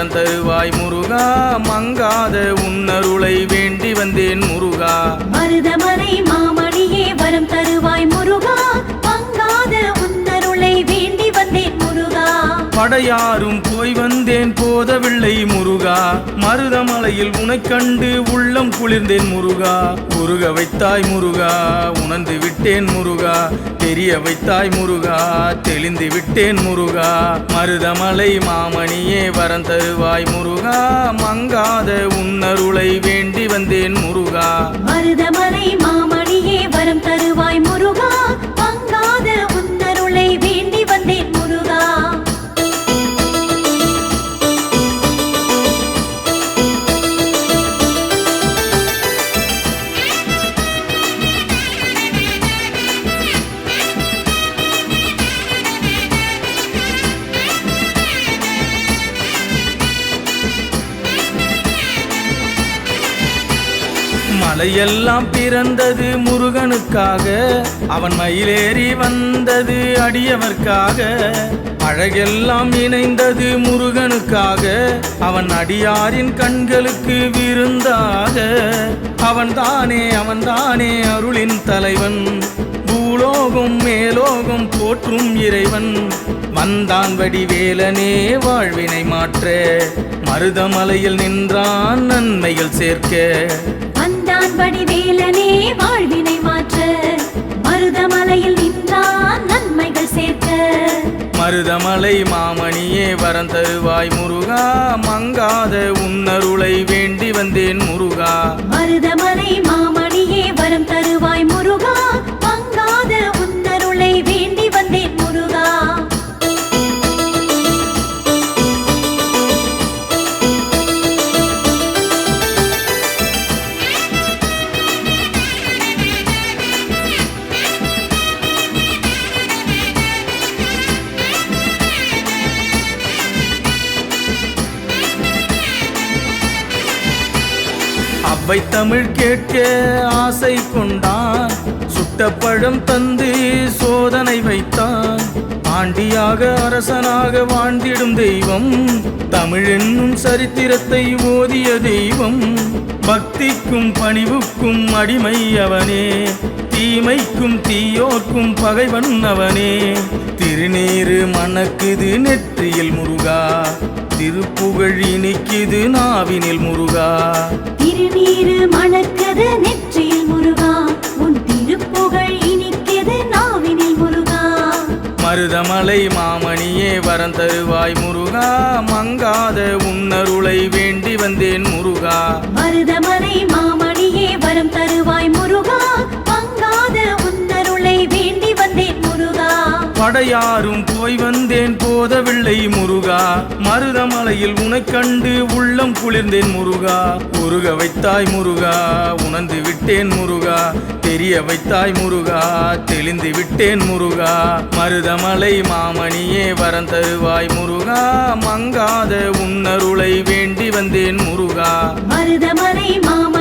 வரம் தருவாய் முருகா, மங்காத உன்னருளை வேண்டி வந்தேன் முருகா. மருதமலை மாமணியே வரம் தருவாய் முருகா, மங்காத உன்னருளை வேண்டி வந்தேன் முருகா. படையாரும் போய் வந்தேன் போதவில்லை முருகா, மருதமலையில் உனைக் கண்டு உள்ளம் குளிர்ந்தேன் முருகா. உருக வைத்தாய் முருகா, உணர்ந்து விட்டேன் முருகா, தெரிய வைத்தாய் முருகா, தெளிந்து விட்டேன் முருகா. மருதமலை மாமணியே வரம் தருவாய் முருகா, மங்காத உன்னருளை வேண்டி வந்தேன் முருகா. மருதமலை மாமணியே வரம் தருவாய் முருகா, மங்காத உன்னருளை வேண்டி வந்தேன் முருகா. மலையெல்லாம் பிறந்தது முருகனுக்காக, அவன் மயிலேறி வந்தது அடியவர்க்காக. அழகெல்லாம் இணைந்தது முருகனுக்காக, அவன் அடியாரின் கண்களுக்கு விருந்தாக. அவன்தானே அருளின் தலைவன், பூலோகம் மேலோகம் போற்றும் இறைவன். வந்தான் வடிவேலனே வாழ்வினை மாற்ற, மருதமலையில் நின்றான் நன்மைகள் சேர்க்க. வந்தான் வடிவேலனே வாழ்வினை மாற்ற, மருதமலையில் நின்றான் நன்மைகள் சேர்க்க. மருதமலை மாமணியே வரம் தருவாய் முருகா, மங்காத உன்னருளை வேண்டி வந்தேன் முருகா. மருதமலை மாமணியே வரம் தருவாய் முருகா, மங்காத உன்னருளை வேண்டி வந்தேன் முருகா. அவ்வை தமிழ் கேட்க ஆசை கொண்டான், சுட்ட பழம் தந்து சோதனை வைத்தான். ஆண்டியாக அரசனாக வாழ்ந்திடும் தெய்வம், தமிழ் என்னும் சரித்திரத்தை ஓதிய தெய்வம். பக்திக்கும் பணிவுக்கும் அடிமை அவனே, தீமைக்கும் தீயோர்க்கும் பகைவன் அவனே. திருநீரு மணக்குது நெற்றியில் முருகா, திருப்புகழ் இனிக்குது நாவினில் முருகா. திருநீரு மணக்குது நெற்றியில் முருகா, உன் திருப்புகழ் இனிக்குது நாவினில் முருகா. மருதமலை மாமணியே வரம் தருவாய் முருகா, மங்காத உன்னருளை வேண்டி வந்தேன் முருகா. மருதமலை மாமணியே வரம் தருவாய் முருகா, மங்காத உன்னருளை வேண்டி வந்தேன் முருகா. படையாரும் போய் வந்தேன் போதவில்லை முருகா, மருதமலையில் உனைக் கண்டு உள்ளம் குளிர்ந்தேன் முருகா. உருக வைத்தாய் முருகா, உணர்ந்து விட்டேன் முருகா, தெரிய வைத்தாய் முருகா, தெளிந்து விட்டேன் முருகா. மருதமலை மாமணியே வரம் தருவாய் முருகா, மங்காத உன்னருளை வேண்டி வந்தேன் முருகா. மருதமலை மாம